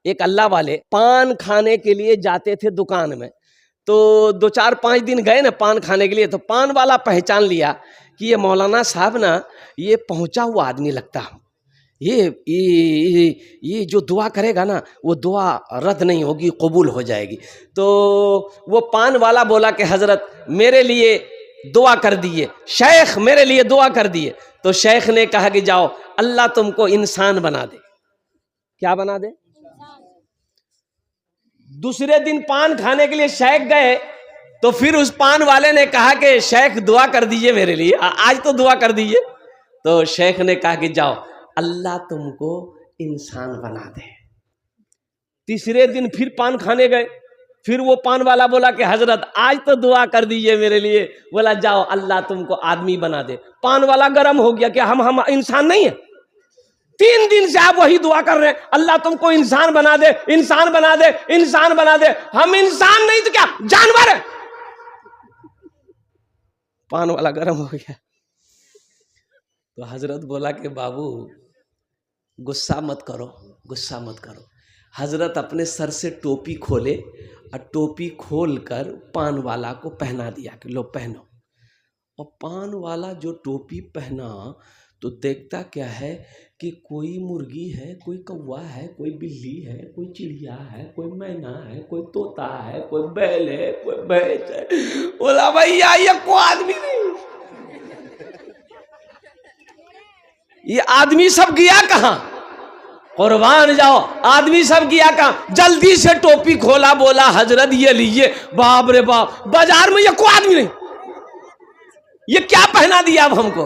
एक अल्लाह वाले पान खाने के लिए जाते थे दुकान में। तो 2-4-5 दिन गए ना पान खाने के लिए, तो पान वाला पहचान लिया कि ये मौलाना साहब ना, ये पहुंचा हुआ आदमी लगता, ये जो दुआ करेगा ना वो दुआ रद्द नहीं होगी, कबूल हो जाएगी। तो वो पान वाला बोला कि हजरत मेरे लिए दुआ कर दिए, शेख मेरे लिए दुआ कर दिए। तो शेख ने कहा कि जाओ अल्लाह तुमको इंसान बना दे। क्या बना दे? दूसरे दिन पान खाने के लिए शेख गए, तो फिर उस पान वाले ने कहा कि शेख दुआ कर दीजिए मेरे लिए, आज तो दुआ कर दीजिए। तो शेख ने कहा कि जाओ अल्लाह तुमको इंसान बना दे। तीसरे दिन फिर पान खाने गए, फिर वो पान वाला बोला कि हजरत आज तो दुआ कर दीजिए मेरे लिए। बोला जाओ अल्लाह तुमको आदमी बना दे। पान वाला गर्म हो गया कि हम इंसान नहीं है। 3 दिन से आप वही दुआ कर रहे हैं, अल्लाह तुमको इंसान बना दे, इंसान बना दे, इंसान बना दे। हम इंसान नहीं तो क्या जानवर है? पान वाला गर्म हो गया। तो हजरत बोला कि बाबू गुस्सा मत करो, गुस्सा मत करो। हजरत अपने सर से टोपी खोले और टोपी खोलकर पान वाला को पहना दिया कि लो पहनो। और पान वाला जो टोपी पहना तो देखता क्या है कि कोई मुर्गी है, कोई कौवा है, कोई बिल्ली है, कोई चिड़िया है, कोई मैना है, कोई तोता है, कोई बैल है, कोई भैंस है। बोला भैया ये कोई आदमी नहीं, ये आदमी सब गया कहाँ? कुर्बान जाओ, आदमी सब गया कहाँ? जल्दी से टोपी खोला, बोला हजरत ये लीजिए। बाप रे बाप, बाजार में ये कोई आदमी नहीं, ये क्या पहना दिया अब हमको?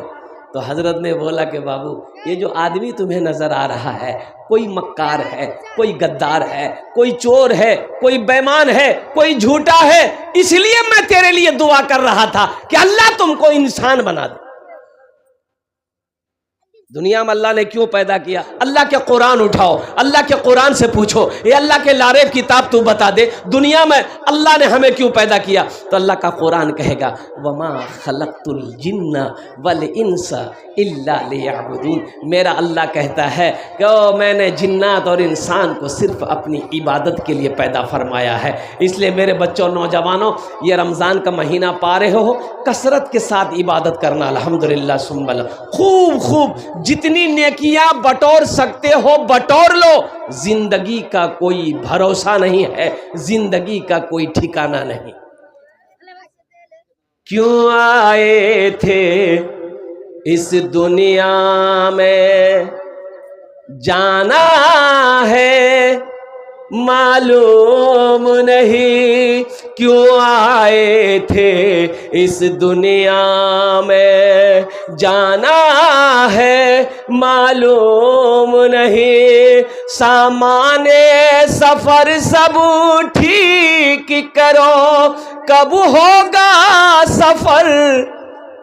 तो हजरत ने बोला कि बाबू ये जो आदमी तुम्हें नजर आ रहा है, कोई मक्कार है, कोई गद्दार है, कोई चोर है, कोई बेईमान है, कोई झूठा है। इसलिए मैं तेरे लिए दुआ कर रहा था कि अल्लाह तुमको इंसान बना दे। दुनिया में अल्लाह ने क्यों पैदा किया? अल्लाह के कुरान उठाओ, अल्लाह के कुरान से पूछो, ये अल्लाह के लारेब किताब तू बता दे, दुनिया में अल्लाह ने हमें क्यों पैदा किया? तो अल्लाह का कुरान कहेगा वमा खलक़तुल जिन्ना वल इंसा इल्ला लियअबुदून। मेरा अल्लाह कहता है कि मैंने जिन्नात और इंसान को सिर्फ अपनी इबादत के लिए पैदा फरमाया है। इसलिए मेरे बच्चों, नौजवानों, ये रमज़ान का महीना पा रहे हो, कसरत के साथ इबादत करना। अल्हम्दुलिल्लाह सुम्मा खूब खूब जितनी नेकियां बटोर सकते हो बटोर लो। जिंदगी का कोई भरोसा नहीं है, जिंदगी का कोई ठिकाना नहीं। क्यों आए थे इस दुनिया में, जाना है मालूम नहीं। क्यों आए थे इस दुनिया में, जाना है मालूम नहीं। सामाने सफर सब ठीक करो, कब होगा सफर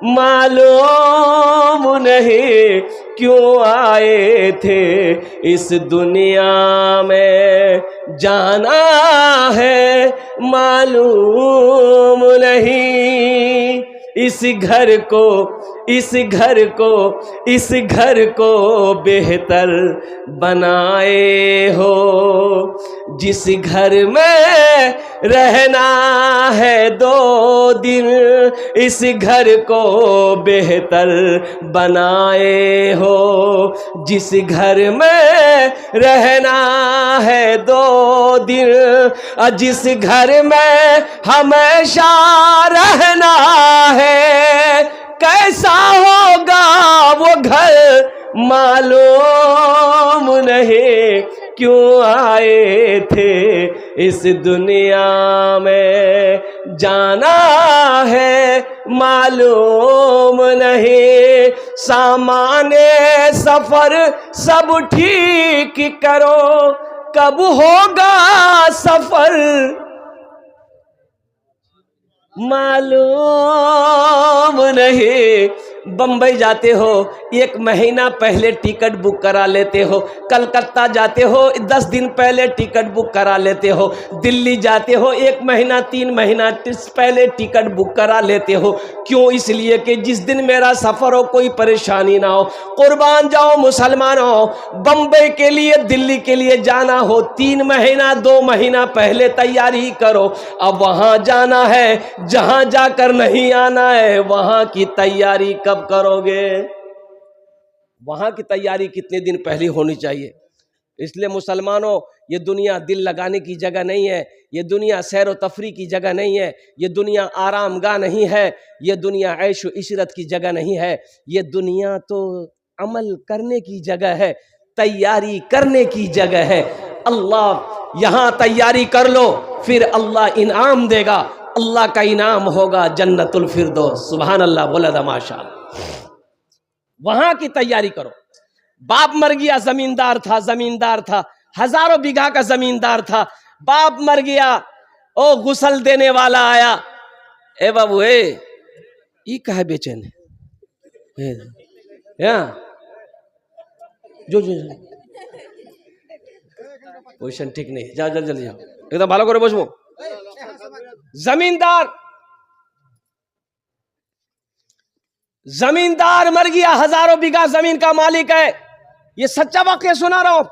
मालूम नहीं। क्यों आए थे इस दुनिया में, जाना है मालूम नहीं। इस घर को, इस घर को, इस घर को बेहतर बनाए हो। जिस घर में रहना है 2 दिन, इस घर को बेहतर बनाए हो। जिस घर में रहना है 2 दिन, जिस घर में हमेशा रहना है, कैसा होगा वो घर मालूम नहीं। क्यों आए थे इस दुनिया में, जाना है मालूम नहीं। सामाने सफर सब ठीक करो, कब होगा सफर मालूम नहीं। बम्बई जाते हो 1 महीना पहले टिकट बुक करा लेते हो, कलकत्ता जाते हो 10 दिन पहले टिकट बुक करा लेते हो, दिल्ली जाते हो 1 महीना 3 महीना पहले टिकट बुक करा लेते हो। क्यों? इसलिए कि जिस दिन मेरा सफ़र हो कोई परेशानी ना हो। कुर्बान जाओ मुसलमानों, बम्बई के लिए दिल्ली के लिए जाना हो 3 महीना 2 महीना पहले तैयारी करो। अब वहाँ जाना है, जहाँ जाकर नहीं आना है, वहाँ की तैयारी कब करोगे? वहाँ की तैयारी कितने दिन पहले होनी चाहिए। इसलिए मुसलमानों, ये दुनिया दिल लगाने की जगह नहीं है, ये दुनिया सैर व तफरी की जगह नहीं है, ये दुनिया आरामगाह नहीं है, ये दुनिया ऐश व इशरत की जगह नहीं है, ये दुनिया तो अमल करने की जगह है, तैयारी करने की जगह है। अल्लाह यहाँ तैयारी कर लो, फिर अल्लाह इनाम देगा। अल्लाह का इनाम होगा जन्नतुल फिरदौस। सुभान अल्लाह, बोला था माशाअल्लाह। वहां की तैयारी करो। बाप मर गया, जमींदार था, हजारों बीघा का जमींदार था। बाप मर गया, ओ गुसल देने वाला आया, ए बाबू ये कहा बेचैन है, जो पोजिशन ठीक नहीं, जाओ जल्दी जाओ, एकदम ভালো করে বসবো। जमींदार मर गया, हजारों बीघा जमीन का मालिक है, ये सच्चा वाकया सुना रहा हूं।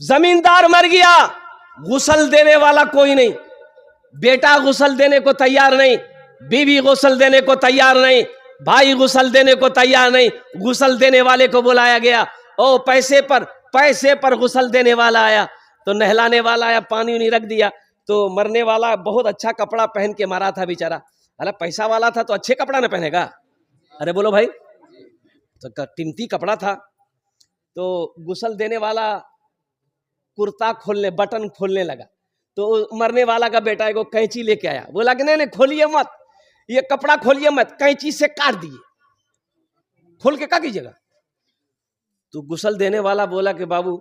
जमींदार मर गया, गुसल देने वाला कोई नहीं, बेटा गुसल देने को तैयार नहीं, बीवी गुसल देने को तैयार नहीं, भाई गुसल देने को तैयार नहीं। गुसल देने वाले को बुलाया गया, ओ पैसे पर गुसल देने वाला आया, तो नहलाने वाला आया, पानी नहीं रख दिया, तो मरने वाला बहुत अच्छा कपड़ा पहन के मारा था बेचारा। अरे पैसा वाला था तो अच्छे कपड़ा ना पहनेगा, अरे बोलो भाई, तो कीमती कपड़ा था। तो गुसल देने वाला कुर्ता खोलने, बटन खोलने लगा, तो मरने वाला का बेटा एगो कैंची लेके आया, बोला कि नहीं खोलिए मत, ये कपड़ा खोलिए मत, कैंची से काट दिए। खोल के क्या कीजिएगा? तो गुसल देने वाला बोला कि बाबू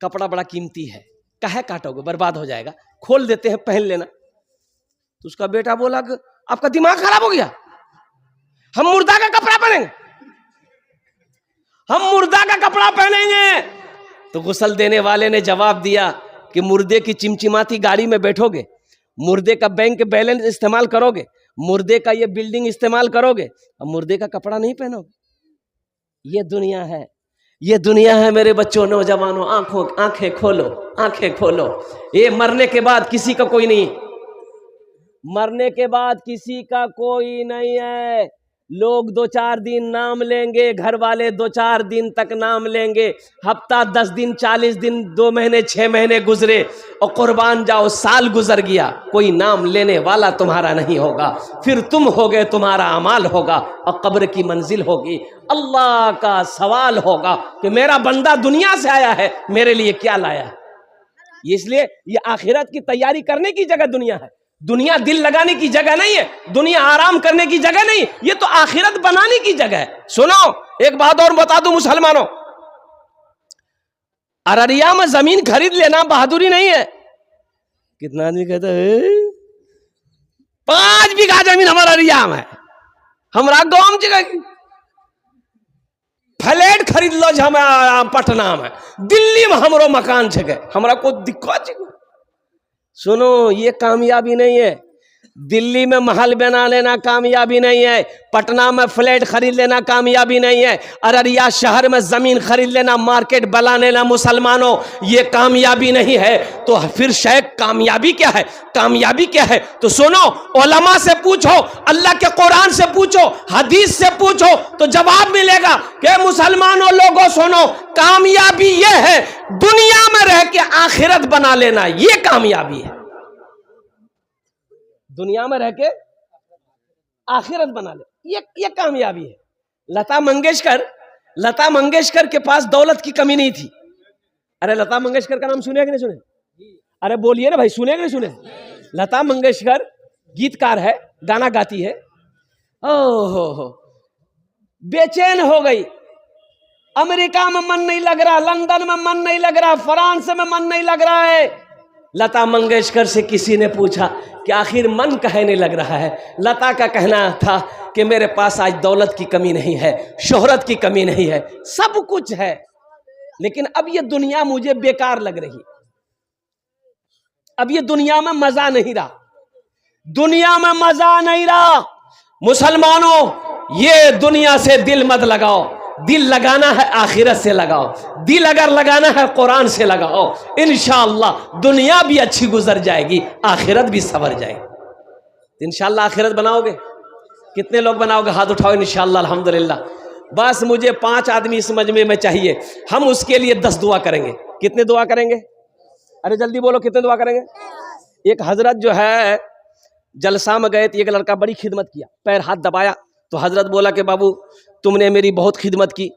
कपड़ा बड़ा कीमती है, काहे काटोगे, बर्बाद हो जाएगा, खोल देते हैं, पहन लेना। तो उसका बेटा बोला कि आपका दिमाग खराब हो गया, हम मुर्दा का कपड़ा पहनेंगे, हम मुर्दा का कपड़ा पहनेंगे। तो गुसल देने वाले ने जवाब दिया कि मुर्दे की चिमचिमाती गाड़ी में बैठोगे, मुर्दे का बैंक बैलेंस इस्तेमाल करोगे, मुर्दे का ये बिल्डिंग इस्तेमाल करोगे, अब मुर्दे का कपड़ा नहीं पहनोगे। ये दुनिया है, ये दुनिया है मेरे बच्चों, नौजवानों, आंखें खोलो, आंखें खोलो। ये मरने के बाद किसी का कोई नहीं, मरने के बाद किसी का कोई नहीं है। लोग 2-4 दिन नाम लेंगे, घर वाले 2-4 दिन तक नाम लेंगे, हफ्ता 10 दिन 40 दिन 2 महीने 6 महीने गुजरे और कुर्बान जाओ साल गुजर गया, कोई नाम लेने वाला तुम्हारा नहीं होगा। फिर तुम होगे, तुम्हारा अमाल होगा और कब्र की मंजिल होगी। अल्लाह का सवाल होगा कि मेरा बंदा दुनिया से आया है, मेरे लिए क्या लाया है। इसलिए ये आखिरत की तैयारी करने की जगह दुनिया है, दुनिया दिल लगाने की जगह नहीं है, दुनिया आराम करने की जगह नहीं, ये तो आखिरत बनाने की जगह है। सुनो एक बात और बता दूं मुसलमानों, अररिया में जमीन खरीद लेना बहादुरी नहीं है। कितना आदमी कहता है 5 बीघा जमीन हमारा अररिया में है, हमारा गांव जगह फ्लैट खरीद लो, हमारा पटना में, दिल्ली में हमरो मकान जगह, हमारा कोई दिक्कत जगह। सुनो ये कामयाबी नहीं है, दिल्ली में महल बना लेना कामयाबी नहीं है, पटना में फ्लैट खरीद लेना कामयाबी नहीं है, अररिया शहर में जमीन खरीद लेना, मार्केट बना लेना मुसलमानों, ये कामयाबी नहीं है। तो फिर शायद कामयाबी क्या है? कामयाबी क्या है? तो सुनो, उलमा से पूछो, अल्लाह के कुरान से पूछो, हदीस से पूछो, तो जवाब मिलेगा कि मुसलमानों लोगों सुनो, कामयाबी ये है दुनिया में रह के आखिरत बना लेना, ये कामयाबी है। दुनिया में रह के आखिरत बना ले, ये कामयाबी है। लता मंगेशकर के पास दौलत की कमी नहीं थी। अरे लता मंगेशकर का नाम सुने कि नहीं सुने? अरे बोलिए ना भाई, सुने कि नहीं सुने? लता मंगेशकर गीतकार है, गाना गाती है। ओहो, बेचैन हो गई, अमेरिका में मन नहीं लग रहा, लंदन में मन नहीं लग रहा, फ्रांस में मन नहीं लग रहा है, लता मंगेशकर से किसी ने पूछा कि आखिर मन कहने लग रहा है। लता का कहना था कि मेरे पास आज दौलत की कमी नहीं है, शोहरत की कमी नहीं है, सब कुछ है, लेकिन अब ये दुनिया मुझे बेकार लग रही, अब ये दुनिया में मजा नहीं रहा, दुनिया में मजा नहीं रहा। मुसलमानों, ये दुनिया से दिल मत लगाओ, दिल लगाना है आखिरत से लगाओ, दिल अगर लगाना है कुरान से लगाओ, इंशाअल्लाह दुनिया भी अच्छी गुजर जाएगी, आखिरत भी सवर जाएगी। इंशाअल्लाह आखिरत बनाओगे? कितने लोग बनाओगे? हाथ उठाओ। इंशाअल्लाह, अल्हम्दुलिल्लाह। बस मुझे 5 आदमी इस मजमे में चाहिए, हम उसके लिए 10 दुआ करेंगे। कितने दुआ करेंगे? अरे जल्दी बोलो, कितने दुआ करेंगे? एक हजरत जो है जलसा में गए तो एक लड़का बड़ी खिदमत किया, पैर हाथ दबाया तो हजरत बोला कि बाबू तुमने मेरी बहुत खिदमत की,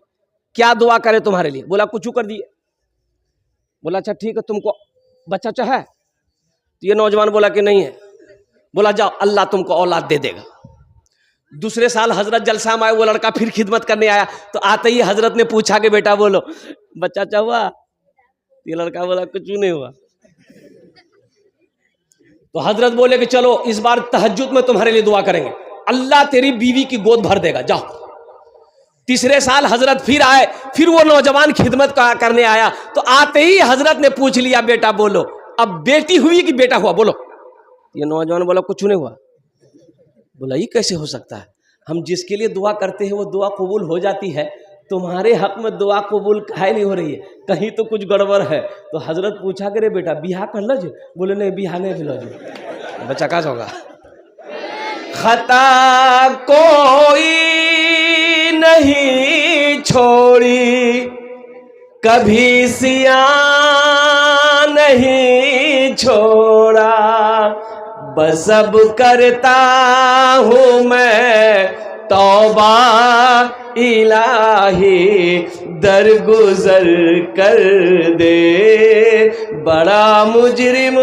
क्या दुआ करे तुम्हारे लिए? बोला कुछ कर दिए। बोला अच्छा ठीक है, तुमको बच्चा चाहे? तो ये नौजवान बोला कि नहीं है। बोला जाओ, अल्लाह तुमको औलाद दे देगा। दूसरे साल हजरत जलसा में आए, वो लड़का फिर खिदमत करने आया तो आते ही हजरत ने पूछा कि बेटा बोलो बच्चा चाह हुआ? ये लड़का बोला कुछ नहीं हुआ। तो हजरत बोले कि चलो इस बार तहज्जुद में तुम्हारे लिए दुआ करेंगे, अल्लाह तेरी बीवी की गोद भर देगा, जाओ। तीसरे साल हजरत फिर आए, फिर वो नौजवान खिदमत करने आया तो आते ही हजरत ने पूछ लिया बेटा बोलो अब बेटी हुई कि बेटा हुआ? बोलो। ये नौजवान बोला कुछ नहीं हुआ। बोला ये कैसे हो सकता है? हम जिसके लिए दुआ करते हैं वो दुआ कबूल हो जाती है, तुम्हारे हक में दुआ कबूल काहे नहीं हो रही है? कहीं तो कुछ गड़बड़ है। तो हजरत पूछा करे बेटा बिहा कर लो जी? बोले नहीं बिहा नहीं लो जी। बच्चा कहाँ होगा? खता कोई नहीं छोड़ी, कभी सिया नहीं छोड़ा, बस अब करता हूँ मैं तौबा इलाही, दरगुजर कर दे, बड़ा मुजरिम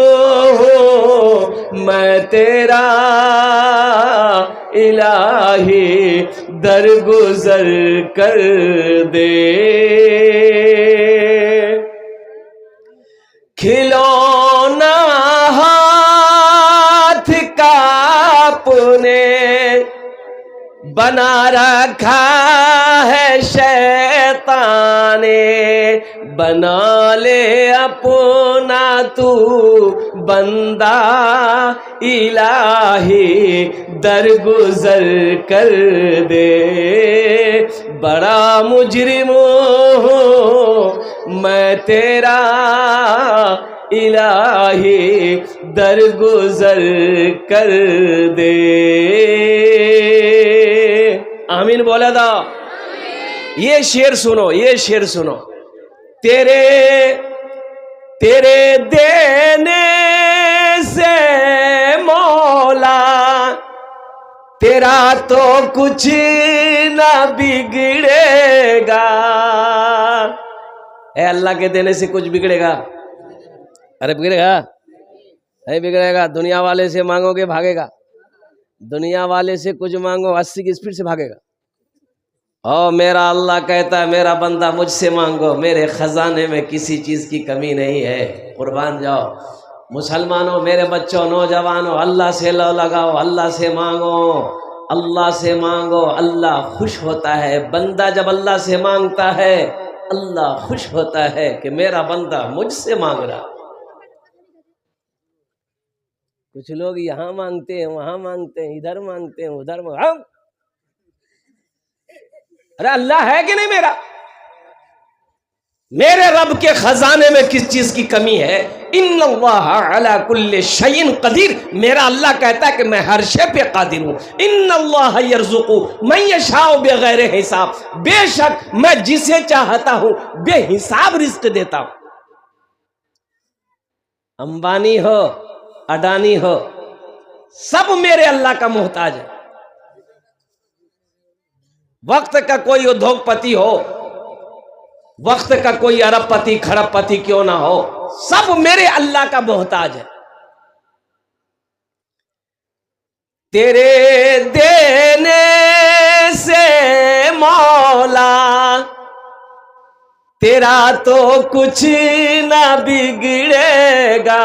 हूँ मैं तेरा इलाही, दरगुजर कर दे। खिलौना हाथ का अपने बना रखा है शैतान ने, बना ले अपना तू बंदा इलाही, दरगुजर कर दे, बड़ा मुजरिम हूँ मैं तेरा इलाही, दरगुजर कर दे। आमीन बोला था। ये शेर सुनो, ये शेर सुनो। तेरे देने से मौला तेरा तो कुछ ना बिगड़ेगा। है अल्लाह के देने से कुछ बिगड़ेगा? अरे बिगड़ेगा? नहीं बिगड़ेगा। दुनिया वाले से मांगोगे भागेगा, दुनिया वाले से कुछ मांगो 80 की स्पीड से भागेगा। और मेरा अल्लाह कहता है मेरा बंदा मुझसे मांगो, मेरे खजाने में किसी चीज़ की कमी नहीं है। कुर्बान जाओ मुसलमानों, मेरे बच्चों, नौजवानों, अल्लाह से लो लगाओ, अल्लाह से मांगो, अल्लाह से मांगो। अल्लाह खुश होता है, बंदा जब अल्लाह से मांगता है अल्लाह खुश होता है कि मेरा बंदा मुझसे मांग रहा। कुछ लोग यहाँ मांगते हैं, वहां मांगते हैं, इधर मांगते हैं, उधर मांगते। अरे अल्लाह है कि नहीं मेरा? मेरे रब के खजाने में किस चीज की कमी है? इन्नल्लाह अला कुल्ली शैइन कदीर। मेरा अल्लाह कहता है कि मैं हर शे पे कादिर हूं। इन्नल्लाह यर्जुकु मन यशाउ बगैर हिसाब। बेशक मैं जिसे चाहता हूं बेहिसाब रिस्क देता हूं। अंबानी हो, अडानी हो, सब मेरे अल्लाह का मोहताज है। वक्त का कोई उद्योगपति हो, वक्त का कोई अरबपति खरबपति क्यों ना हो, सब मेरे अल्लाह का मोहताज है। तेरे देने से मौला तेरा तो कुछ ना बिगड़ेगा।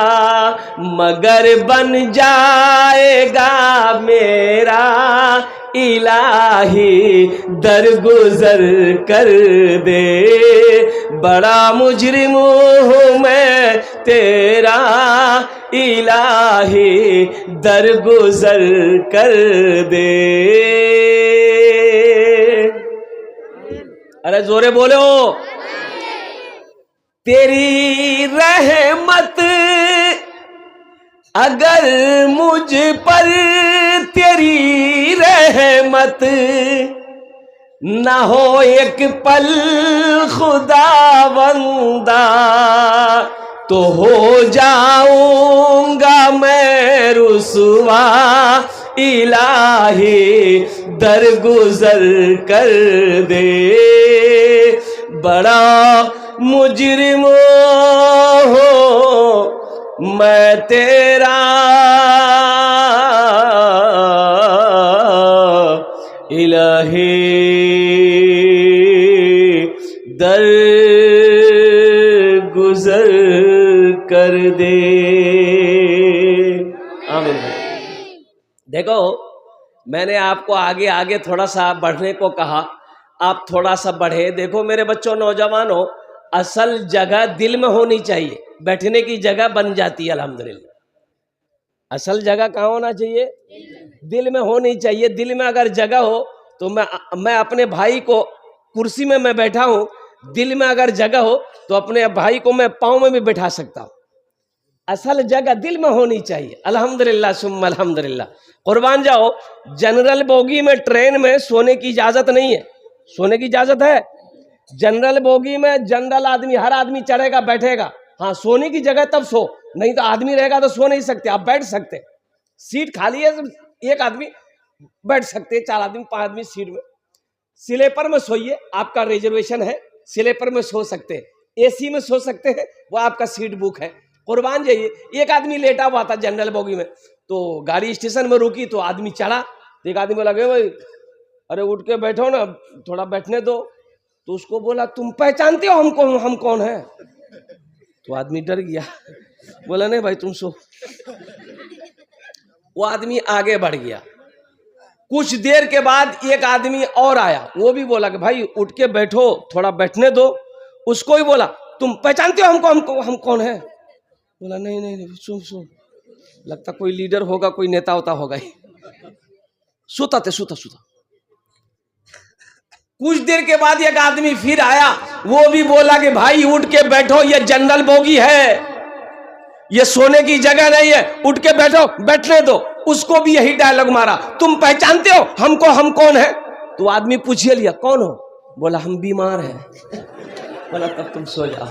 मगर बन जाएगा मेरा इलाही दरगुजर कर दे। बड़ा मुजरिम हूँ मैं तेरा इलाही दरगुजर कर दे। अरे जोरे बोले हो। तेरी रहमत अगर मुझ पर तेरी रहमत न हो एक पल खुदावंदा तो हो जाऊंगा मैं रुसवा इलाही दरगुजर कर दे। बड़ा मुजरिम हो मैं तेरा इलाही दर गुजर कर दे। आमीन। देखो मैंने आपको आगे आगे थोड़ा सा बढ़ने को कहा, आप थोड़ा सा बढ़े। देखो मेरे बच्चों, नौजवानों, असल जगह दिल में होनी चाहिए, बैठने की जगह बन जाती है अल्हम्दुलिल्लाह। असल जगह कहाँ होना चाहिए? दिल में होनी चाहिए। दिल में अगर जगह हो तो मैं अपने भाई को, कुर्सी में मैं बैठा हूँ, दिल में अगर जगह हो तो अपने भाई को मैं पाँव में भी बैठा सकता हूँ। असल जगह दिल में होनी चाहिए। अल्हम्दुलिल्लाह सुम्मा अल्हम्दुलिल्लाह। कुर्बान जाओ, जनरल बोगी में ट्रेन में सोने की इजाजत नहीं है। सोने की इजाजत है? जनरल बोगी में जनरल आदमी, हर आदमी चढ़ेगा बैठेगा। हाँ, सोने की जगह तब सो, नहीं तो आदमी रहेगा तो सो नहीं सकते। आप बैठ सकते, सीट खाली है, एक आदमी बैठ सकते, 4 आदमी 5 आदमी सीट में। स्लीपर में सोइए, आपका रिजर्वेशन है, स्लीपर में सो सकते हैं। एसी में सो सकते हैं, वो आपका सीट बुक है। कुर्बान जाइए, एक आदमी लेटा हुआ था जनरल बोगी में, तो गाड़ी स्टेशन में रुकी तो आदमी चढ़ा, तो एक आदमी बोला कि भाई अरे उठ के बैठो ना, थोड़ा बैठने दो। तो उसको बोला तुम पहचानते हो हमको, हम कौन है? तो आदमी डर गया, बोला नहीं भाई तुम सो। वो आदमी आगे बढ़ गया। कुछ देर के बाद एक आदमी और आया, वो भी बोला कि भाई उठ के बैठो, थोड़ा बैठने दो। उसको ही बोला तुम पहचानते हो हमको, हम कौन है? बोला नहीं नहीं नहीं, सुन, लगता कोई लीडर होगा, कोई नेता होता होगा ही। सुता। कुछ देर के बाद एक आदमी फिर आया, वो भी बोला कि भाई उठ के बैठो, ये जनरल बोगी है, ये सोने की जगह नहीं है, उठ के बैठो, बैठने दो। उसको भी यही डायलॉग मारा, तुम पहचानते हो हमको, हम कौन है? तो आदमी पूछिए लिया कौन हो? बोला हम बीमार हैं। बोला तब तुम सो जाओ।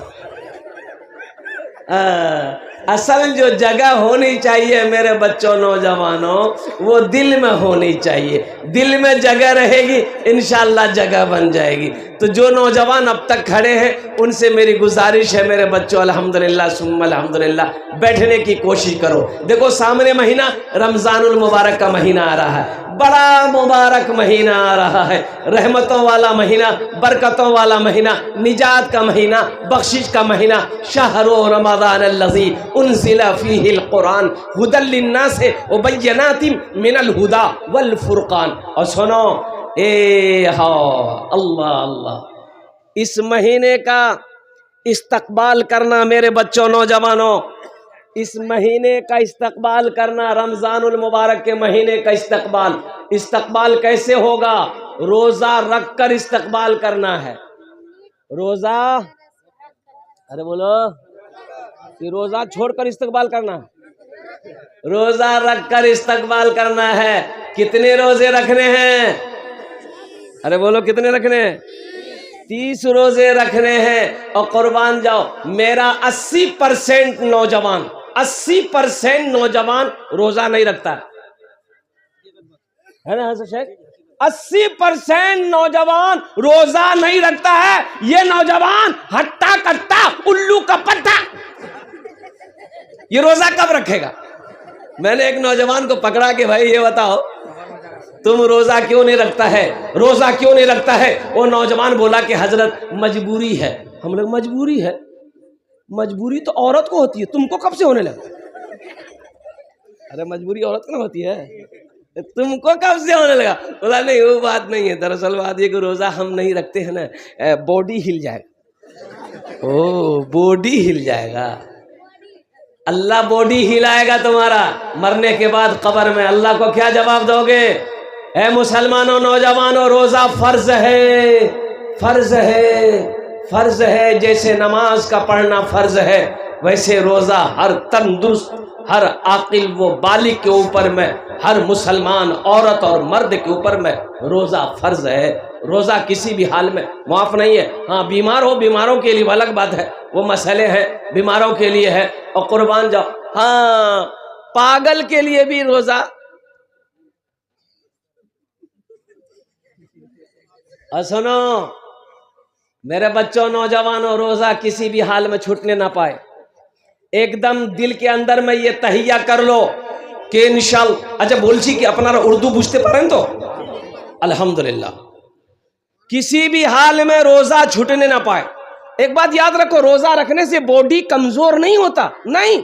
असल जो जगह होनी चाहिए मेरे बच्चों, नौजवानों, वो दिल में होनी चाहिए। दिल में जगह रहेगी, इंशाअल्लाह जगह बन जाएगी। तो जो नौजवान अब तक खड़े हैं उनसे मेरी गुजारिश है मेरे बच्चों, अल्हम्दुलिल्लाह सुम्मा अल्हम्दुलिल्लाह, बैठने की कोशिश करो। देखो सामने महीना रमजानुल मुबारक का महीना आ रहा है, बड़ा मुबारक महीना आ रहा है, रहमतों वाला महीना, बरकतों वाला महीना, निजात का महीना, बख्शिश का महीना। शहरो रमज़ान अल्लज़ी उन्ज़िला फ़ीहिल क़ुरान हुदल लिन्नास व बय्यनातिम मिनल हुदा वल फ़ुरक़ान। और सुनो, अल्लाह अल्लाह, इस महीने का इस्तकबाल करना मेरे बच्चों, नौजवानों, इस महीने का इस्तकबाल करना, रमजानुल मुबारक के महीने का इस्तकबाल कैसे होगा? रोजा रख कर इस्तकबाल करना है। रोजा, अरे बोलो, कि रोजा छोड़कर इस्तकबाल करना है? रोजा रख कर इस्तकबाल करना है। कितने रोजे रखने हैं? अरे बोलो कितने रखने हैं? 30 रोजे रखने हैं। और कुर्बान जाओ, मेरा 80% नौजवान, 80% नौजवान रोजा नहीं रखता है ना शेख? 80% नौजवान रोजा नहीं रखता है। ये नौजवान हट्टा कट्टा उल्लू का पट्टा, ये रोजा कब रखेगा? मैंने एक नौजवान को पकड़ा कि भाई ये बताओ तुम रोजा क्यों नहीं रखता है, रोजा क्यों नहीं रखता है? वो नौजवान बोला कि हजरत मजबूरी है। हम लोग मजबूरी है? मजबूरी तो औरत को होती है, तुमको कब से होने लगा? अरे मजबूरी औरत ना होती है, तुमको कब से होने लगा? बोला नहीं वो बात नहीं है, दरअसल बात ये कि रोजा हम नहीं रखते हैं ना, बॉडी हिल जाएगा। ओ बॉडी हिल जाएगा, अल्लाह बॉडी हिलाएगा तुम्हारा मरने के बाद कब्र में। अल्लाह को क्या जवाब दोगे? ऐ मुसलमानों, नौजवानों, रोजा फर्ज है, फर्ज है, फर्ज है। जैसे नमाज का पढ़ना फर्ज है, वैसे रोजा हर तंदुरुस्त, हर आकिल व बालिग के ऊपर में, हर मुसलमान औरत और मर्द के ऊपर में रोजा फर्ज है। रोजा किसी भी हाल में माफ नहीं है। हाँ बीमार हो, बीमारों के लिए अलग बात है, वो मसले हैं, बीमारों के लिए है और कुर्बान जाओ। हाँ पागल के लिए भी रोजा। सुनो मेरे बच्चों, नौजवानों, रोजा किसी भी हाल में छूटने ना पाए। एकदम दिल के अंदर में ये तहिया कर लो कि इंशाअल्लाह। अच्छा बोलছি कि আপনারা उर्दू बुझते पारें तो अल्हम्दुलिल्लाह, किसी भी हाल में रोजा छूटने ना पाए। एक बात याद रखो, रोजा रखने से बॉडी कमजोर नहीं होता, नहीं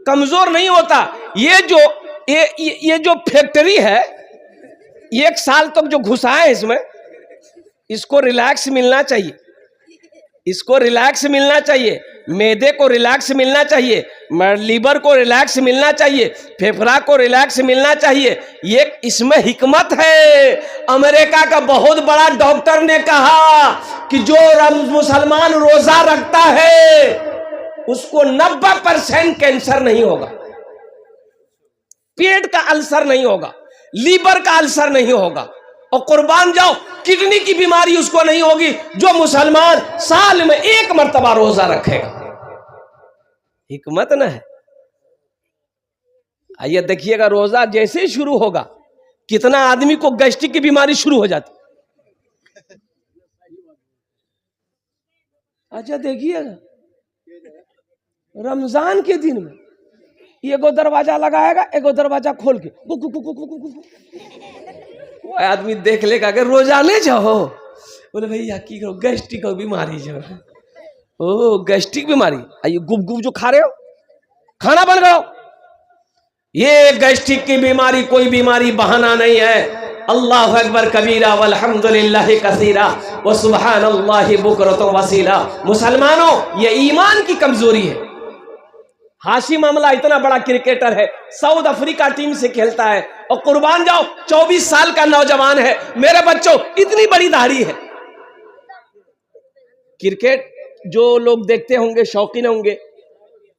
कमजोर नहीं होता। ये जो फैक्ट्री है, 1 साल तक जो घुसा है इसमें, इसको रिलैक्स मिलना चाहिए, इसको रिलैक्स मिलना चाहिए, मैदे को रिलैक्स मिलना चाहिए, लीवर को रिलैक्स मिलना चाहिए, फेफड़ा को रिलैक्स मिलना चाहिए। ये इसमें हिकमत है। अमेरिका का बहुत बड़ा डॉक्टर ने कहा कि जो मुसलमान रोजा रखता है उसको 90% कैंसर नहीं होगा, पेट का अल्सर नहीं होगा, लीवर का अल्सर नहीं होगा, और कुर्बान जाओ किडनी की बीमारी उसको नहीं होगी, जो मुसलमान साल में 1 मर्तबा रोजा रखेगा। हिकमत न है। आइए देखिएगा, रोजा जैसे ही शुरू होगा कितना आदमी को गैस्ट्रिक की बीमारी शुरू हो जाती। अच्छा देखिएगा, रमजान के दिन में एगो दरवाजा लगाएगा, एगो दरवाजा खोल के वो आदमी देख लेगा कि रोजा नहीं जाओ, बोले भैया की करो, गैस्ट्रिक बीमारी जो, ओ गैस्ट्रिक बीमारी। आइए गुप गुप जो खा रहे हो, खाना बंद करो। ये गैस्ट्रिक की बीमारी कोई बीमारी बहाना नहीं है। अल्लाहु अकबर कबीरा वल्हम्दुलिल्लाहि कसीरा व सुब्हानल्लाहि बुकरतन वसीला। मुसलमानों, ये ईमान की कमजोरी है। हाशिम अमला इतना बड़ा क्रिकेटर है, साउथ अफ्रीका टीम से खेलता है, और कुर्बान जाओ 24 साल का नौजवान है। मेरे बच्चों, इतनी बड़ी दाढ़ी है। क्रिकेट जो लोग देखते होंगे, शौकीन होंगे,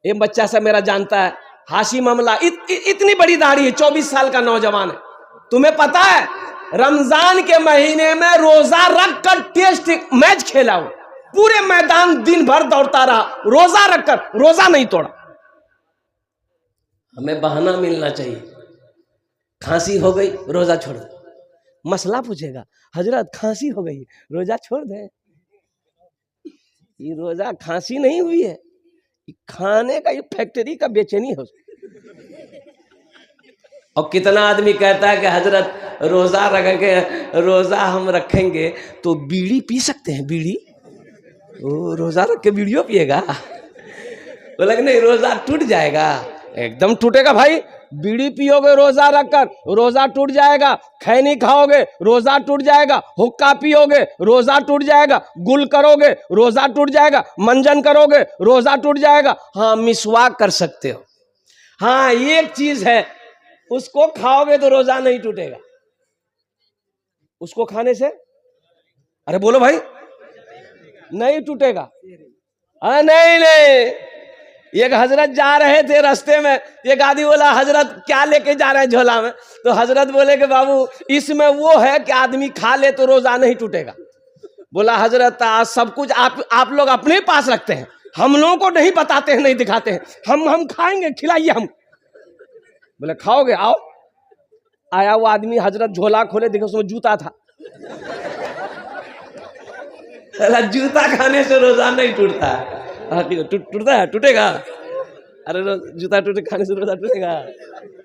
ये बच्चा सा मेरा जानता है, हाशिम अमला इतनी बड़ी दाढ़ी है, 24 साल का नौजवान है। तुम्हें पता है रमजान के महीने में रोजा रख कर टेस्ट मैच खेला, हो पूरे मैदान दिन भर दौड़ता रहा, रोजा रखकर, रोजा नहीं तोड़ा। हमें बहाना मिलना चाहिए। खांसी हो गई, रोजा छोड़ दे। मसला पूछेगा, हजरत खांसी हो गई, रोजा छोड़ दे। ये रोजा खांसी नहीं हुई है, खाने का, ये फैक्ट्री का बेचैनी हो। और कितना आदमी कहता है कि हजरत रोजा रख के, रोजा हम रखेंगे तो बीड़ी पी सकते हैं, बीड़ी, ओ रोजा रख के बीड़ियों पिएगा? बोला कि नहीं, रोजा टूट जाएगा। एकदम टूटेगा भाई, बीड़ी पियोगे रोजा रखकर, रोजा टूट जाएगा। खैनी खाओगे, रोजा टूट जाएगा। हुक्का पियोगे, रोजा टूट जाएगा। गुल करोगे, रोजा टूट जाएगा। मंजन करोगे, रोजा टूट जाएगा। हाँ मिसवाक कर सकते हो। हाँ एक चीज है, उसको खाओगे तो रोजा नहीं टूटेगा। उसको खाने से, अरे बोलो भाई, नहीं टूटेगा। हाँ नहीं नहीं, एक हजरत जा रहे थे रास्ते में, एक आदमी बोला हजरत क्या लेके जा रहे हैं झोला में? तो हजरत बोले कि बाबू इसमें वो है कि आदमी खा ले तो रोजा नहीं टूटेगा। बोला हजरत सब कुछ आप लोग अपने पास रखते हैं, हम लोगों को नहीं बताते हैं, नहीं दिखाते हैं। हम खाएंगे, खिलाइए हम। बोले खाओगे, आओ। आया वो आदमी, हजरत झोला खोले, देखो उसमें जूता था। जूता खाने से रोजा नहीं टूटता है। टूटता है, टूटेगा? अरे जूता टूटे खाने से रोजा टूटेगा?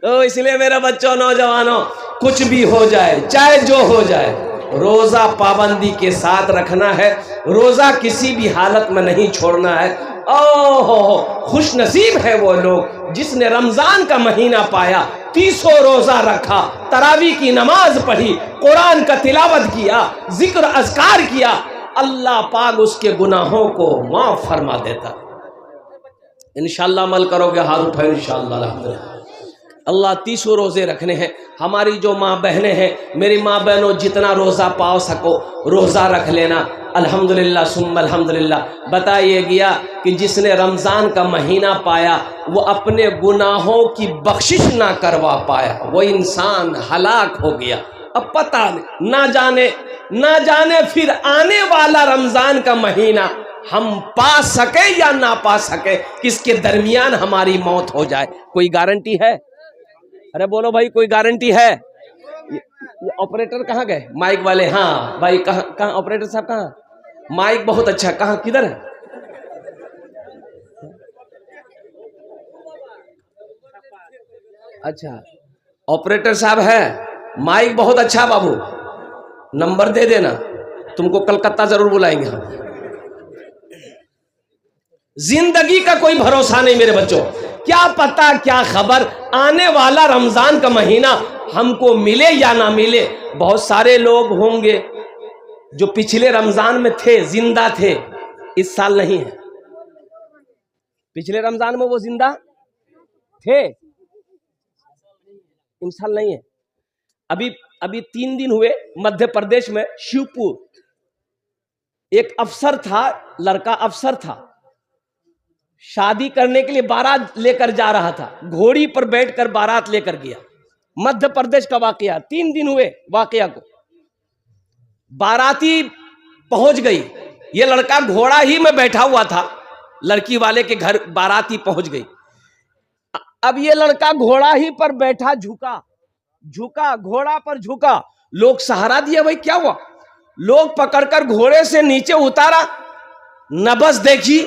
तो इसलिए मेरे बच्चों, नौजवानों, कुछ भी हो जाए, चाहे जो हो जाए, रोजा पाबंदी के साथ रखना है। रोजा किसी भी हालत में नहीं छोड़ना है। ओहो, खुश नसीब है वो लोग जिसने रमजान का महीना पाया, 30 रोजा रखा, तरावी की नमाज पढ़ी, कुरान का तिलावत किया, जिक्र अज़कार किया, अल्लाह पाक उसके गुनाहों को माफ फरमा देता। इंशाअल्लाह अमल करोगे, हाथ उठाओ इंशाअल्लाह। अल्हम्दुलिल्लाह अल्लाह 30 रोज़े रखने हैं। हमारी जो माँ बहनें हैं, मेरी माँ बहनों, जितना रोज़ा पाओ सको रोज़ा रख लेना। अल्हम्दुलिल्लाह सुम्मा अल्हम्दुलिल्लाह। बताइए गया कि जिसने रमज़ान का महीना पाया वो अपने गुनाहों की बख्शिश ना करवा पाया, वो इंसान हलाक हो गया। अब पता नहीं, ना जाने फिर आने वाला रमज़ान का महीना हम पा सके या ना पा सके, किसके दरमियान हमारी मौत हो जाए, कोई गारंटी है? अरे बोलो भाई, कोई गारंटी है? ये ऑपरेटर कहाँ गए, माइक वाले? हाँ भाई, कहाँ ऑपरेटर साहब, कहाँ? माइक बहुत अच्छा, कहाँ, किधर है? अच्छा, ऑपरेटर साहब है, माइक बहुत अच्छा बाबू, नंबर दे देना, तुमको कलकत्ता जरूर बुलाएंगे हम। जिंदगी का कोई भरोसा नहीं मेरे बच्चों, क्या पता क्या खबर आने वाला रमजान का महीना हमको मिले या ना मिले। बहुत सारे लोग होंगे जो पिछले रमजान में थे, जिंदा थे, इस साल नहीं है। पिछले रमजान में वो जिंदा थे, इस साल नहीं है। अभी 3 दिन हुए मध्य प्रदेश में शिवपुर, एक अफसर था, लड़का अफसर था, शादी करने के लिए बारात लेकर जा रहा था, घोड़ी पर बैठकर बारात लेकर गया। मध्य प्रदेश का वाकया, 3 दिन हुए वाकया को। बाराती पहुंच गई, ये लड़का घोड़ा ही में बैठा हुआ था, लड़की वाले के घर बाराती पहुंच गई। अब ये लड़का घोड़ा ही पर बैठा, झुका घोड़ा पर झुका, लोग सहारा दिया। भाई क्या हुआ? लोग पकड़कर घोड़े से नीचे उतारा, नब्ज देखी,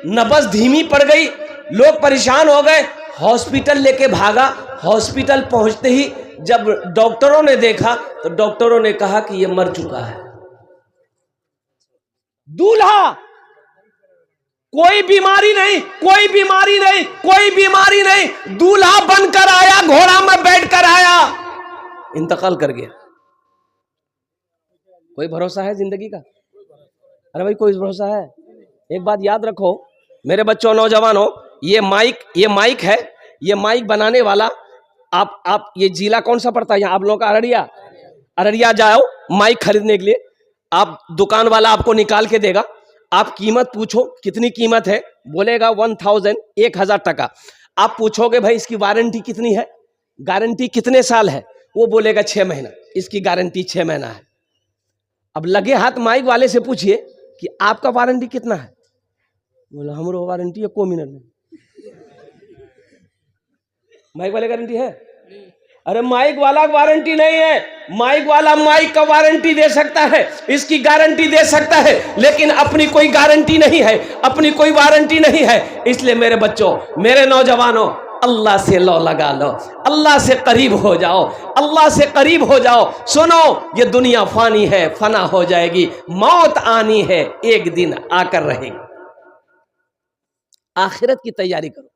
नब्ज धीमी पड़ गई, लोग परेशान हो गए, हॉस्पिटल लेके भागा। हॉस्पिटल पहुंचते ही जब डॉक्टरों ने देखा तो डॉक्टरों ने कहा कि ये मर चुका है। दूल्हा कोई बीमारी नहीं, कोई बीमारी नहीं, कोई बीमारी नहीं, दूल्हा बनकर आया, घोड़ा में बैठकर आया, इंतकाल कर गया। कोई भरोसा है जिंदगी का? अरे भाई कोई भरोसा है? एक बात याद रखो मेरे बच्चों, नौजवानों, ये माइक है, ये माइक बनाने वाला आप ये जिला कौन सा पड़ता है यहाँ आप लोगों का? अररिया जाओ माइक खरीदने के लिए, आप दुकान वाला आपको निकाल के देगा, आप कीमत पूछो कितनी कीमत है, बोलेगा 1000 टका। आप पूछोगे भाई इसकी वारंटी कितनी है, गारंटी कितने साल है, वो बोलेगा 6 महीना, इसकी गारंटी 6 महीना है। अब लगे हाथ माइक वाले से पूछिए कि आपका वारंटी कितना है, बोला हमारा वारंटी है 1 मिनट में। माइक वाले गारंटी है? अरे माइक वाला वारंटी नहीं है, माइक वाला माइक का वारंटी दे सकता है, इसकी गारंटी दे सकता है, लेकिन अपनी कोई गारंटी नहीं है, अपनी कोई वारंटी नहीं है। इसलिए मेरे बच्चों, मेरे नौजवानों, अल्लाह से लो लगा लो, अल्लाह से करीब हो जाओ, अल्लाह से करीब हो जाओ। सुनो, ये दुनिया फानी है, फना हो जाएगी, मौत आनी है, एक दिन आकर रहेगी। आखिरत की तैयारी करो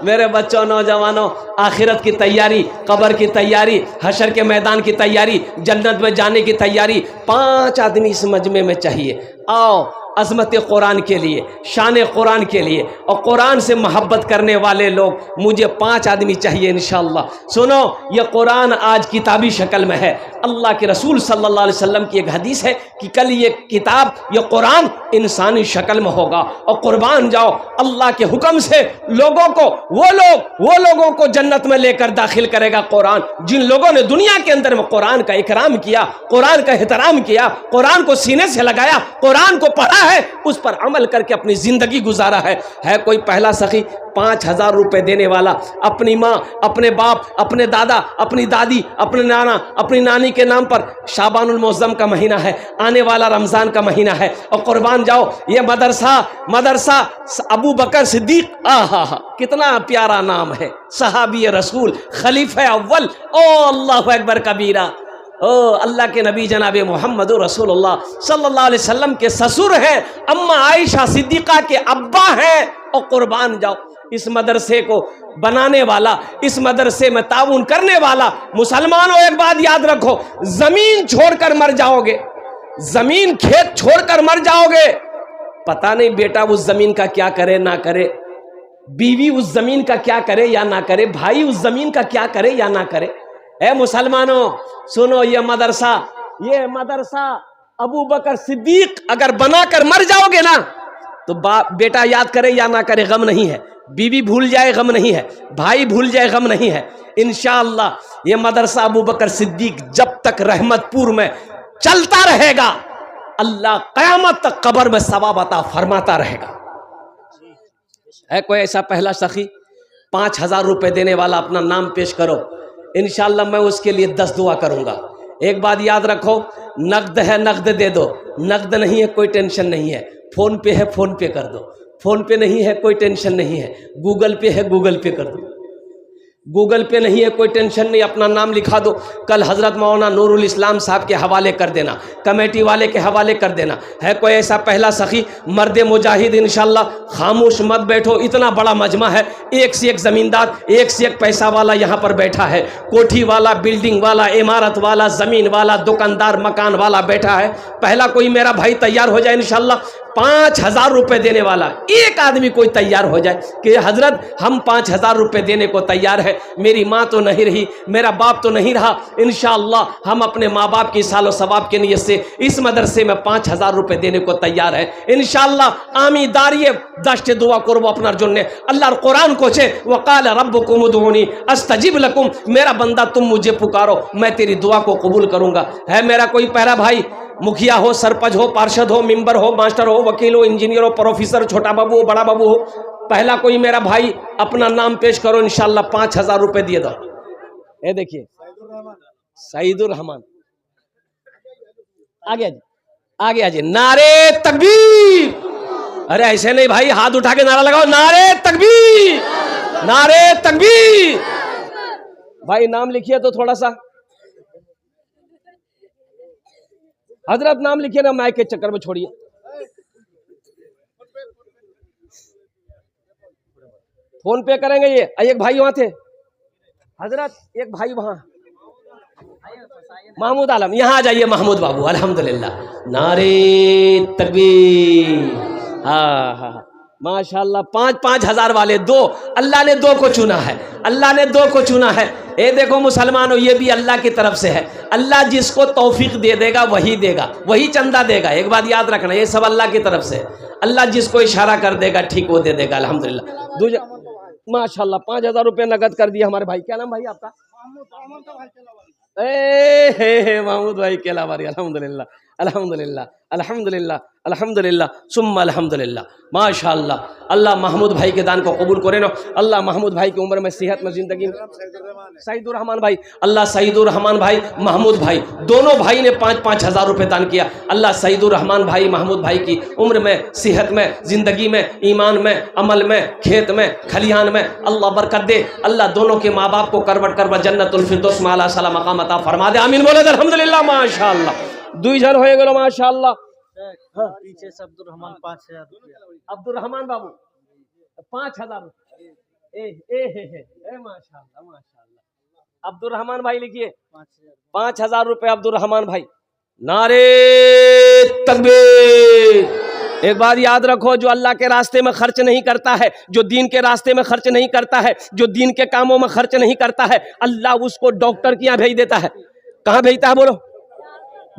मेरे बच्चों, नौजवानों, आखिरत की तैयारी, कब्र की तैयारी, हशर के मैदान की तैयारी, जन्नत में जाने की तैयारी। 5 आदमी इस मजमे में चाहिए। आओ अज़मत कुरान के लिए, शान कुरान के लिए और कुरान से मोहब्बत करने वाले लोग, मुझे 5 आदमी चाहिए इंशाअल्लाह। सुनो, ये कुरान आज किताबी शक्ल में है। अल्लाह के रसूल सल्लल्लाहु अलैहि वसल्लम की एक हदीस है कि कल ये किताब, ये कुरान इंसानी शक्ल में होगा और कुर्बान जाओ, अल्लाह के हुक्म से लोगों को, वो लोगों को जन्नत में लेकर दाखिल करेगा कुरान, जिन लोगों ने दुनिया के अंदर में कुरान का इकराम किया, कुरान का एहतराम किया, कुरान को सीने से लगाया, कुरान को पढ़ा है, उस पर अमल करके अपनी जिंदगी गुजारा है। कोई पहला सखी 5000 रुपए देने वाला अपनी माँ, अपने बाप, अपने दादा, अपनी दादी, अपने नाना, अपनी नानी के नाम पर, शाबानुल मुअज़्ज़म का महीना है, आने वाला रमजान का महीना है, और कुर्बान जाओ। ये मदरसा अबू बकर सिद्दीक, आहा कितना प्यारा नाम है, सहाबी रसूल, खलीफा अव्वल, ओ अल्लाहु अकबर कबीरा। ओ अल्लाह के नबी जनाब मोहम्मद रसूलुल्लाह सल्लल्लाहु अलैहि वसल्लम के ससुर हैं, अम्मा आयशा सिद्दीक़ा के अब्बा हैं। और कुर्बान जाओ, इस मदरसे को बनाने वाला, इस मदरसे में ताउन करने वाला, मुसलमानों एक बात याद रखो, जमीन छोड़कर मर जाओगे, जमीन खेत छोड़कर मर जाओगे, पता नहीं बेटा उस जमीन का क्या करे ना करे, बीवी उस जमीन का क्या करे या ना करे, भाई उस जमीन का क्या करे या ना करे। ए मुसलमानों सुनो, ये मदरसा अबू बकर सिद्दीक अगर बनाकर मर जाओगे ना तो बेटा याद करे या ना करे गम नहीं है, बीवी भूल जाए गम नहीं है, भाई भूल जाए गम नहीं है। इंशाअल्लाह ये मदरसा अबू बकर सिद्दीक जब तक रहमतपुर में चलता रहेगा, अल्लाह क़यामत तक कब्र में सवाब अता फरमाता रहेगा। है कोई ऐसा पहला सखी 5,000 रुपए देने वाला, अपना नाम पेश करो, इंशाअल्लाह मैं उसके लिए 10 दुआ करूंगा। एक बात याद रखो, नकद है नकद दे दो, नकद नहीं है कोई टेंशन नहीं है, फोन पे है फोन पे कर दो, फोन पे नहीं है कोई टेंशन नहीं है, गूगल पे है गूगल पे कर दो, गूगल पे नहीं है कोई टेंशन नहीं, अपना नाम लिखा दो, कल हज़रत मौलाना नूरुल इस्लाम साहब के हवाले कर देना, कमेटी वाले के हवाले कर देना। है कोई ऐसा पहला सखी मर्द मुजाहिद, इंशाअल्लाह खामोश मत बैठो, इतना बड़ा मजमा है, एक से एक ज़मींदार, एक से एक पैसा वाला यहाँ पर बैठा है, कोठी वाला, बिल्डिंग वाला, इमारत वाला, ज़मीन वाला, दुकानदार, मकान वाला बैठा है। पहला कोई मेरा भाई तैयार हो जाए इंशाअल्लाह, 5,000 रुपये देने वाला एक आदमी कोई तैयार हो जाए कि हजरत हम 5,000 रुपये देने को तैयार है, मेरी माँ तो नहीं रही, मेरा बाप तो नहीं रहा, इंशाअल्लाह हम अपने माँ बाप की सालो सवाब के नियत से इस मदरसे में 5,000 रुपये देने को तैयार है इंशाअल्लाह। आमी दारिये दश्त दुआ करबो अपनार जन्ने, अल्लाहर कुरान कोचे वक़ाल रब्बुकुम उदऊनी अस्तजिब लकुम, मेरा बंदा तुम मुझे पुकारो मैं तेरी दुआ को कबूल करूँगा। है मेरा कोई प्यारा भाई, मुखिया हो, सरपंच हो, पार्षद हो, मेंबर हो, मास्टर हो, वकील हो, इंजीनियर हो, प्रोफेसर, छोटा बाबू हो, बड़ा बाबू हो, पहला कोई मेरा भाई अपना नाम पेश करो, इंशाअल्लाह 5,000 रुपये दिए दो। ये देखिए सईदुर रहमान, आगे आगे नारे तकबीर। अरे ऐसे नहीं भाई, हाथ उठा के नारा लगाओ, नारे तकबीर, नारे तकबीर। भाई नाम लिखिए तो थोड़ा सा, हजरत नाम लिखिए ना, माइक के चक्कर में छोड़िए। फोन पे करेंगे ये, एक भाई वहां थे हजरत, एक भाई वहां महमूद आलम, यहाँ आ जाइए महमूद बाबू, अल्हम्दुलिल्लाह, नारे तकबीर। हाँ हाँ माशाल्लाह, 5,000 वाले दो, अल्लाह ने 2 को चुना है, अल्लाह ने 2 को चुना है। ये देखो मुसलमानों, ये भी अल्लाह की तरफ से है, अल्लाह जिसको तौफीक दे देगा वही देगा, वही चंदा देगा। एक बात याद रखना, ये सब अल्लाह की तरफ से, अल्लाह जिसको इशारा कर देगा ठीक वो दे देगा अल्हम्दुलिल्लाह। दूसरा माशाल्लाह 5,000 रुपये नगद कर दिया हमारे भाई, क्या नाम भाई आपका? महमूद भाई केलावारी, अल्हम्दुलिल्लाह अल्हम्दुलिल्लाह अल्हम्दुलिल्लाह अल्हम्दुलिल्लाह सुम्मा अल्हम्दुलिल्लाह, माशाअल्लाह। अल्लाह महमूद भाई के दान को कबूल करे ना, अल्लाह महमूद भाई की उम्र में, सेहत में, जिंदगी में। सईदुर रहमान भाई, अल्लाह सईदुर रहमान भाई, महमूद भाई, दोनों भाई ने 5,000 रुपये दान किया। अल्लाह सईदुर रहमान भाई, महमूद भाई की उम्र में, सेहत में, जिंदगी में, ईमान में, अमल में, खेत में, खलिहान में अल्लाह बरकत दे। अल्लाह दोनों के माँ बाप को करवट करवट जन्नतुल फिरदौस में आला साला मकाम अता फरमा दे, आमीन बोले अल्हम्दुलिल्लाह। माशाअल्लाह 2 जन हो गए माशाअल्लाह। हाँ पीछे से अब्दुल रहमान 5,000 रुपया, अब्दुल रहमान बाबू 5,000 माशाअल्लाह माशाअल्लाह। अब्दुल रहमान भाई लिखिए 5,000 रुपये अब्दुल रहमान भाई। नारे तकबीर। एक बात याद रखो, जो अल्लाह के रास्ते में खर्च नहीं करता है, जो दीन के रास्ते में खर्च नहीं करता है, जो दीन के कामों में खर्च नहीं करता है, अल्लाह उसको डॉक्टर के यहाँ भेज देता है। कहाँ भेजता है बोलो?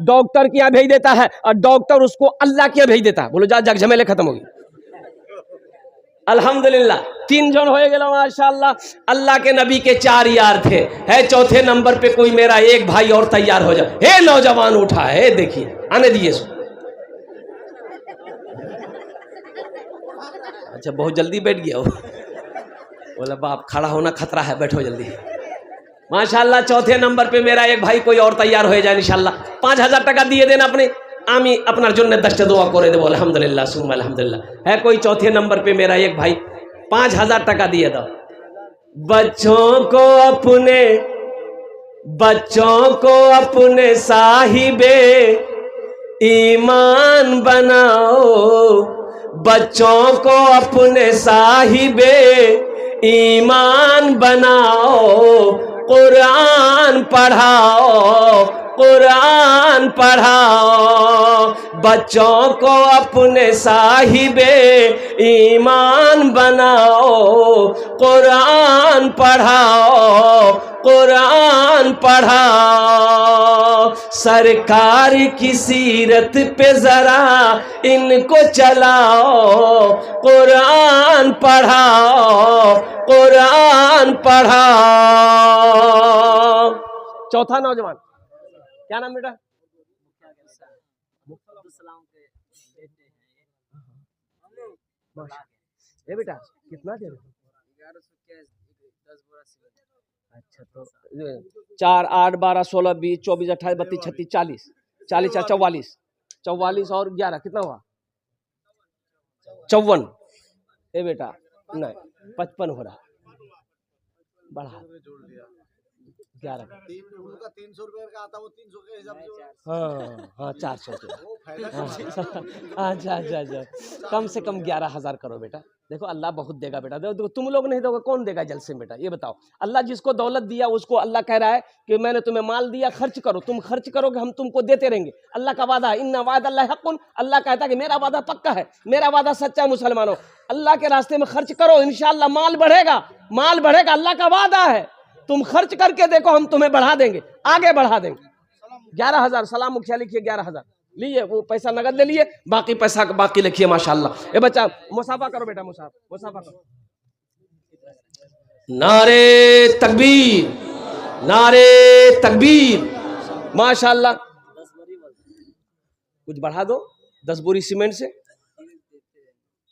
डॉक्टर के यहाँ भेज देता है, और डॉक्टर उसको अल्लाह के यहाँ भेज देता है। बोलो जा जग झमेले खत्म होगी। अल्हम्दुलिल्लाह 3 जन हो गए माशाअल्लाह। अल्लाह के नबी के 4 यार थे, है चौथे नंबर पे कोई मेरा एक भाई और तैयार हो जाए। हे नौजवान उठा है, देखिए आने दिए। अच्छा बहुत जल्दी बैठ गया वो, बोला बाप खड़ा होना खतरा है, बैठो जल्दी। माशाअल्लाह चौथे नंबर पे मेरा एक भाई कोई और तैयार हो जाए इंशाअल्लाह। 5,000 टका दिए देना अपने, आमी अपना जुन्ने दश्त दुआ करे दे, अल्हम्दुलिल्लाह सुम्मा अल्हम्दुलिल्लाह। है कोई चौथे नंबर पे मेरा एक भाई, 5,000 टका दिए दो। बच्चों को अपने बच्चों को अपने साहिबे ईमान बनाओ, बच्चों को अपने साहिबे ईमान बनाओ, कुरान पढ़ाओ, कुरान पढ़ाओ। बच्चों को अपने साहिबे ईमान बनाओ, कुरान पढ़ाओ, कुरान पढ़ाओ। सरकार की सीरत पे जरा इनको चलाओ, कुरान पढ़ाओ, कुरान पढ़ाओ। चौथा नौजवान, क्या नाम बेटा? ये बेटा कितना दे रहे? अच्छा, तो 4 8 12 16 20 24 28 32 36 40 40 44 44 और 11 कितना हुआ? 54। ये बेटा नहीं 55 हो रहा, बढ़ा 11। 300 रुपए का आता, वो 300 के हिसाब से। हाँ 400 के। अच्छा अच्छा अच्छा, कम से कम 11,000 करो बेटा। देखो अल्लाह बहुत देगा बेटा। देखो तुम लोग नहीं दोगे कौन देगा जलसे में बेटा, ये बताओ। अल्लाह जिसको दौलत दिया उसको अल्लाह कह रहा है कि मैंने तुम्हें माल दिया, खर्च करो। तुम खर्च करोगे हम तुमको देते रहेंगे। अल्लाह का वादा है, इन्ना वादा हक़्क़ुन। अल्लाह कहता है कि मेरा वादा पक्का है, मेरा वादा सच्चा है। मुसलमानों अल्लाह के रास्ते में खर्च करो, इंशाअल्लाह माल बढ़ेगा, माल बढ़ेगा। अल्लाह का वादा है, तुम खर्च करके देखो हम तुम्हें बढ़ा देंगे, आगे बढ़ा देंगे। 11,000 सलाम मुखिया लिखिए, 11,000 लीजिए, वो पैसा नगद ले लिए, बाकी पैसा बाकी लिखिए माशाल्लाह। ये बच्चा मुसाफा करो बेटा, मुसाफा करो। नारे तकबीर, नारे तकबीर, माशाल्लाह। कुछ बढ़ा दो 10 बोरी सीमेंट से।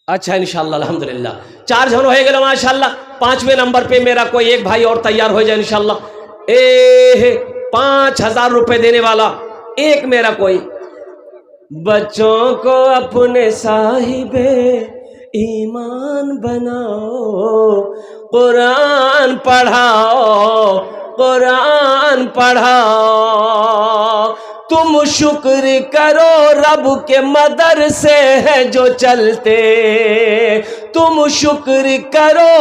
अच्छा इंशाल्लाह अल्हम्दुलिल्लाह 4 जन हो गए माशाल्लाह। 5वें नंबर पे मेरा कोई एक भाई और तैयार हो जाए इंशाल्लाह। 5,000 रुपए देने वाला एक मेरा कोई। बच्चों को अपने साहिबे ईमान बनाओ, कुरान पढ़ाओ, कुरान पढ़ाओ। तुम शुक्र करो रब के मदरसे है जो चलते, तुम शुक्र करो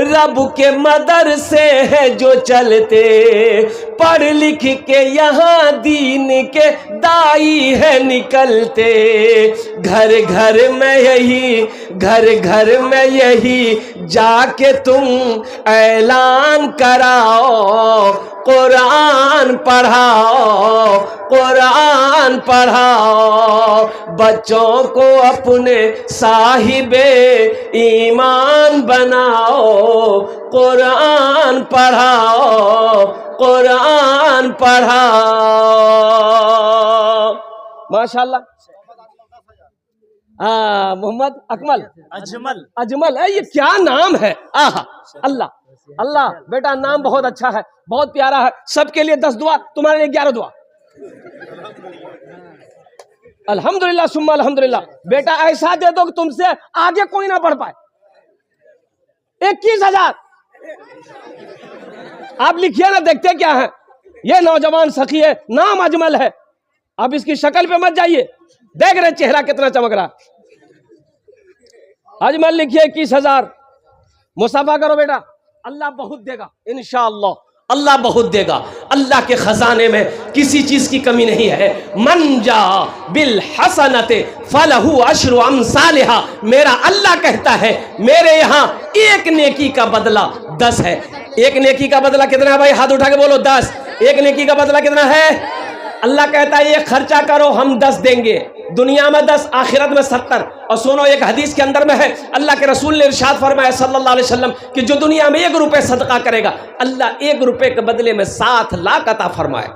रब के मदरसे है जो चलते। पढ़ लिख के यहाँ दीन के दाई है निकलते। घर घर में यही, घर घर में यही जाके तुम ऐलान कराओ, कुरान पढ़ाओ, कुरान पढ़ाओ। बच्चों को अपने साहिबे ईमान बनाओ, कुरान पढ़ाओ, कुरान पढ़ाओ। माशाल्लाह। मोहम्मद अकमल, अजमल है, ये क्या नाम है? आहा अल्लाह अल्लाह। बेटा नाम बहुत अच्छा है, बहुत प्यारा है। सबके लिए 10 दुआ, तुम्हारे लिए 11 दुआ। अल्हम्दुलिल्लाह सुम्मा अल्हम्दुलिल्लाह। बेटा ऐसा दे दो कि तुमसे आगे कोई ना बढ़ पाए। 21,000 आप लिखिए ना, देखते क्या है। ये नौजवान सखी है, नाम अजमल है। अब इसकी शक्ल पे मत जाइए, देख रहे चेहरा कितना चमक रहा। अजमल लिखिए 21,000। मुसाफा करो बेटा, अल्लाह बहुत देगा इंशाअल्लाह, अल्लाह बहुत देगा। अल्लाह के खजाने में किसी चीज की कमी नहीं है। मन जा बिल हसनते फलहु अशरु अमसालिहा। मेरा अल्लाह कहता है मेरे यहाँ एक नेकी का बदला 10 है। एक नेकी का बदला कितना है भाई? हाथ उठा के बोलो 10। एक नेकी का बदला कितना है? अल्लाह कहता है ये खर्चा करो हम 10 देंगे। दुनिया में 10, आखिरत में 70। और सुनो एक हदीस के अंदर में है, अल्लाह के रसूल ने इरशाद फरमाया सल्लल्लाहु अलैहि वसल्लम कि जो दुनिया में 1 रुपए सदका करेगा, अल्लाह 1 रुपए के बदले में 7 लाख अता फरमाए।